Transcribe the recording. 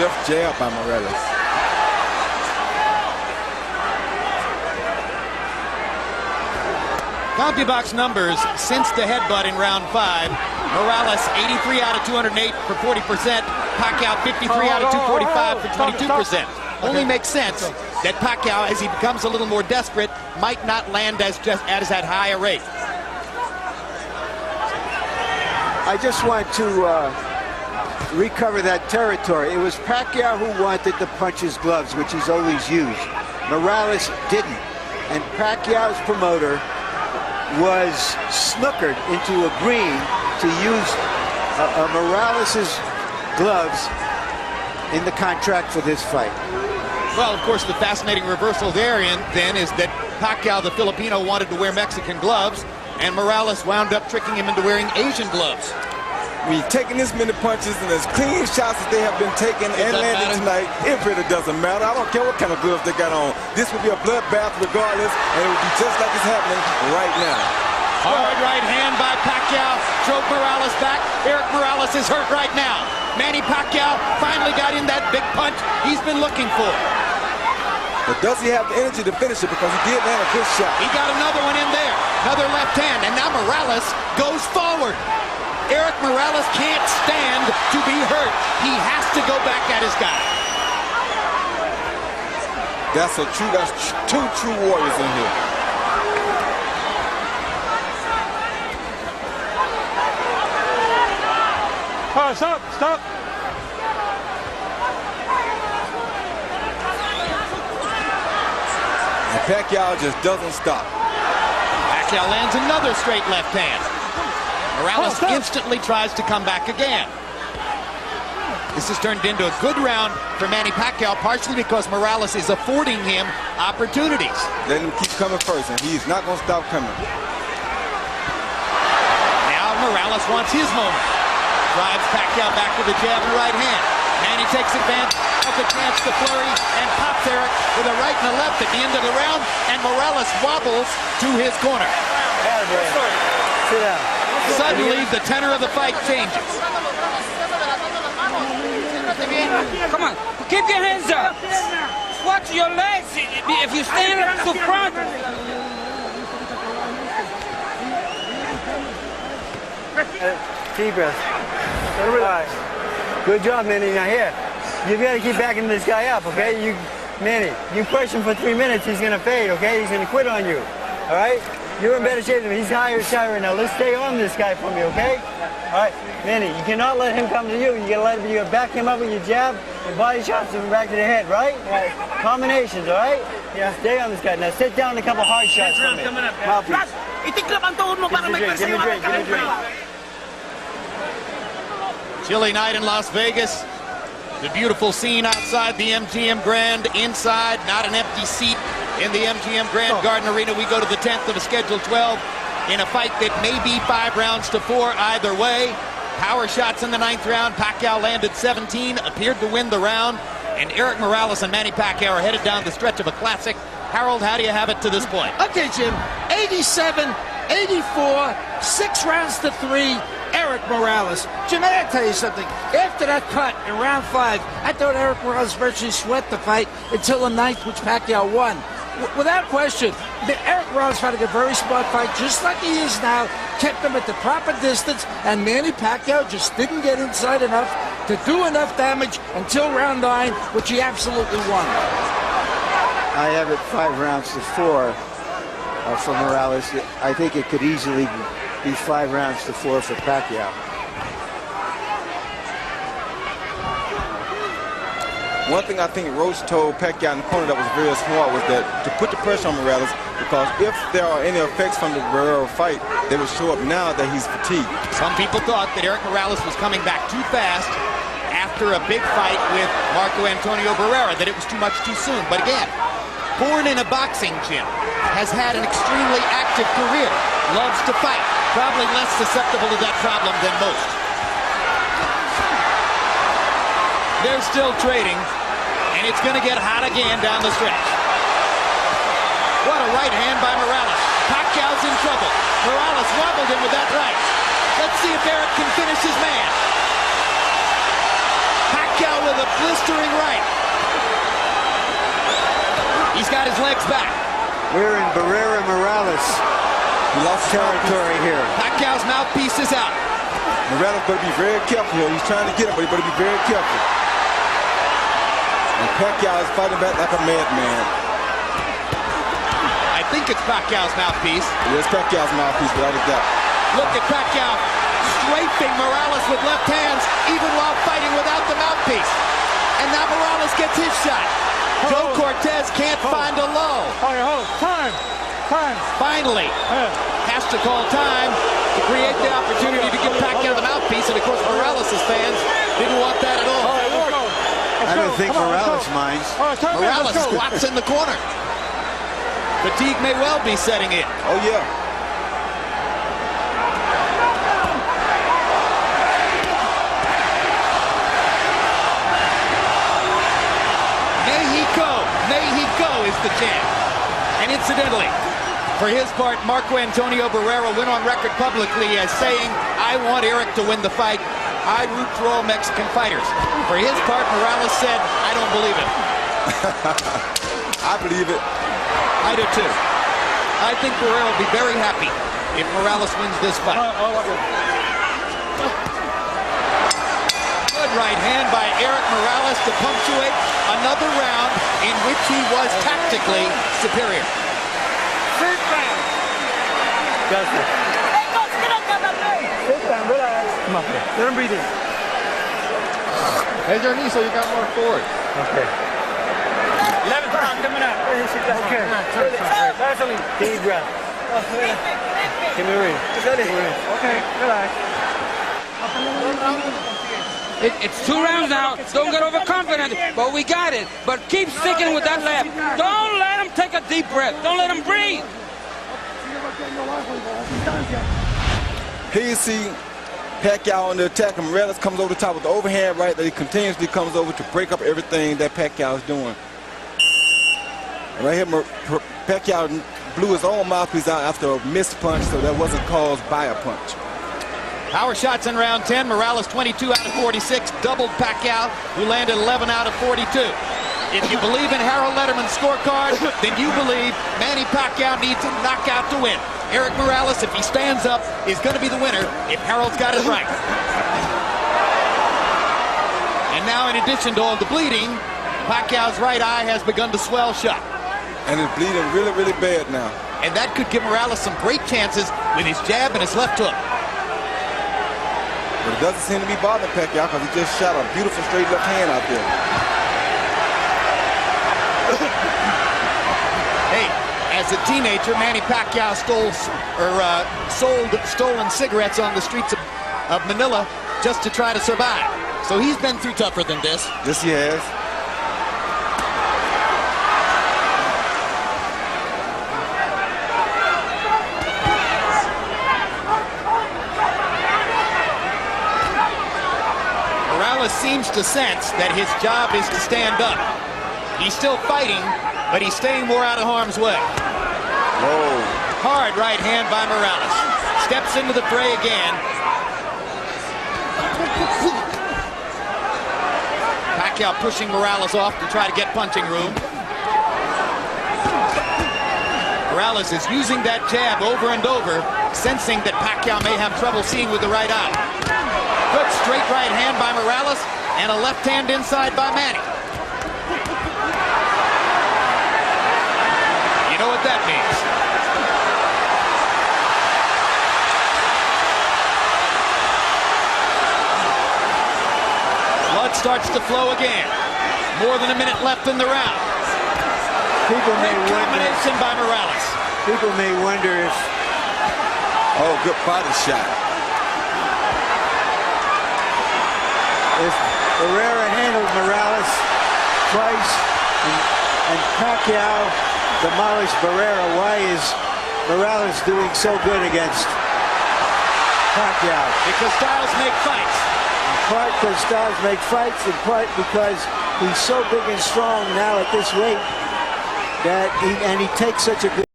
stiff jab by Morales. CompuBox numbers since the headbutt in round 5. Morales 83 out of 208 for 40%. Pacquiao 53 out of 245 for 22%. Only makes sense that Pacquiao, as he becomes a little more desperate, might not land as at high a rate. I just want to recover that territory. It was Pacquiao who wanted to punch his gloves, which he's always used. Morales didn't. And Pacquiao's promoter was snookered into agreeing to use Morales' gloves in the contract for this fight. Well, of course, the fascinating reversal therein then is that Pacquiao, the Filipino, wanted to wear Mexican gloves, and Morales wound up tricking him into wearing Asian gloves. When you're taking this many punches and as clean shots as they have been taken and landed tonight, it really doesn't matter. I don't care what kind of gloves they got on. This would be a bloodbath regardless, and it would be just like it's happening right now. Hard right hand by Pacquiao drove Morales back. Erik Morales is hurt right now. Manny Pacquiao finally got in that big punch he's been looking for. But does he have the energy to finish it? Because he did land a good shot. He got another one in there. Another left hand, and now Morales goes forward. Erik Morales can't stand to be hurt. He has to go back at his guy. That's two true warriors in here. Oh, stop. And Pacquiao just doesn't stop. Pacquiao lands another straight left hand. Morales instantly tries to come back again. This has turned into a good round for Manny Pacquiao, partially because Morales is affording him opportunities. Let him keep coming first, and he's not going to stop coming. Now Morales wants his moment. Drives Pacquiao back with a jab and a right hand. Manny takes advantage of the chance to flurry and pops Erik with a right and a left at the end of the round, and Morales wobbles to his corner. Sit down. Suddenly, the tenor of the fight changes. Come on, keep your hands up. Watch your legs. If you stand up to front. Deep breath. All right. Good job, Manny. Now here, you've got to keep backing this guy up, okay? Manny, you push him for 3 minutes, he's going to fade, okay? He's going to quit on you, all right? You're in better shape than him. He's higher side right now. Let's stay on this guy for me, okay? All right, Manny, you cannot let him come to you. You gotta back him up with your jab and body shots to the back of the head, right? Right. Combinations, all right? Yeah. Stay on this guy. Now sit down a couple hard shots for me. Mouthpiece. Give me a drink. Chilly night in Las Vegas. The beautiful scene outside the MGM Grand. Inside, not an empty seat in the MGM Grand Garden Arena. We go to the 10th of a scheduled 12 in a fight that may be 5 rounds to 4 either way. Power shots in the 9th round. Pacquiao landed 17, appeared to win the round. And Erik Morales and Manny Pacquiao are headed down the stretch of a classic. Harold, how do you have it to this point? Okay, Jim. 87, 84, 6 rounds to 3. Erik Morales. Jim, I gotta tell you something. After that cut in round 5, I thought Erik Morales virtually swept the fight until the 9th, which Pacquiao won. Without question, Erik Morales had a very smart fight, just like he is now. Kept him at the proper distance, and Manny Pacquiao just didn't get inside enough to do enough damage until round 9, which he absolutely won. I have it 5 rounds to 4 for Morales. I think it could easily be 5 rounds to 4 for Pacquiao. One thing I think Roach told Pacquiao in the corner that was very smart was that to put the pressure on Morales, because if there are any effects from the Barrero fight, they will show up now that he's fatigued. Some people thought that Erik Morales was coming back too fast after a big fight with Marco Antonio Barrera, that it was too much too soon. But again, born in a boxing gym, has had an extremely active career, loves to fight, probably less susceptible to that problem than most. They're still trading, and it's going to get hot again down the stretch. What a right hand by Morales. Pacquiao's in trouble. Morales wobbled him with that right. Let's see if Erik can finish his man. Pacquiao with a blistering right. He's got his legs back. We're in Barrera Morales. He lost territory here. Pacquiao's mouthpiece is out. Morales better be very careful here. He's trying to get him, but he better be very careful. And Pacquiao is fighting back like a madman. I think it's Pacquiao's mouthpiece. It is Pacquiao's mouthpiece, without a doubt. Look at Pacquiao strafing Morales with left hands, even while fighting without the mouthpiece. And now Morales gets his shot. Joe Cortez can't find a low. Hold. Time. Finally, has to call time to create the opportunity to give Pacquiao the mouthpiece. And of course, Morales' fans didn't want that at all. I don't think Morales minds. Morales squats in the corner. Fatigue may well be setting in. Oh, yeah. May he go is the chant. And incidentally, for his part, Marco Antonio Barrera went on record publicly as saying, I want Erik to win the fight. I root for all Mexican fighters. For his part, Morales said, I don't believe it. I believe it. I do too. I think Barrera will be very happy if Morales wins this fight. Good right hand by Erik Morales to punctuate another round in which he was tactically superior. Justin. Sit down, relax. Come on, let him breathe in. Head your knee so you got more forward. Okay. 11th round coming up. Okay. Deep breath. Give me a ring. Okay, relax. It's 2 rounds now. Don't get overconfident, but we got it. But keep sticking with that left. Don't let him take a deep breath. Don't let him breathe. Here you see Pacquiao on the attack, and Morales comes over the top with the overhand right that he continuously comes over to break up everything that Pacquiao is doing. And right here, Pacquiao blew his own mouthpiece out after a missed punch, so that wasn't caused by a punch. Power shots in round 10. Morales 22 out of 46. Doubled Pacquiao, who landed 11 out of 42. If you believe in Harold Letterman's scorecard, then you believe Manny Pacquiao needs a knockout to win. Erik Morales, if he stands up, is going to be the winner if Harold's got it right. And now, in addition to all the bleeding, Pacquiao's right eye has begun to swell shut. And it's bleeding really, really bad now. And that could give Morales some great chances with his jab and his left hook. But it doesn't seem to be bothering Pacquiao because he just shot a beautiful straight left hand out there. Hey, as a teenager, Manny Pacquiao sold stolen cigarettes on the streets of Manila just to try to survive. So he's been through tougher than this. Yes, he has. Morales seems to sense that his job is to stand up. He's still fighting, but he's staying more out of harm's way. Whoa. Hard right hand by Morales. Steps into the fray again. Pacquiao pushing Morales off to try to get punching room. Morales is using that jab over and over, sensing that Pacquiao may have trouble seeing with the right eye. Good straight right hand by Morales and a left hand inside by Manny. You know what that means. Blood starts to flow again. More than a minute left in the round. People may Great wonder. combination by Morales. People may wonder if. Oh, good body shot. If Barrera handled Morales twice and Pacquiao demolished Barrera, why is Morales doing so good against Pacquiao? Because styles make fights. In part because styles make fights, in part because he's so big and strong now at this weight that he takes such a good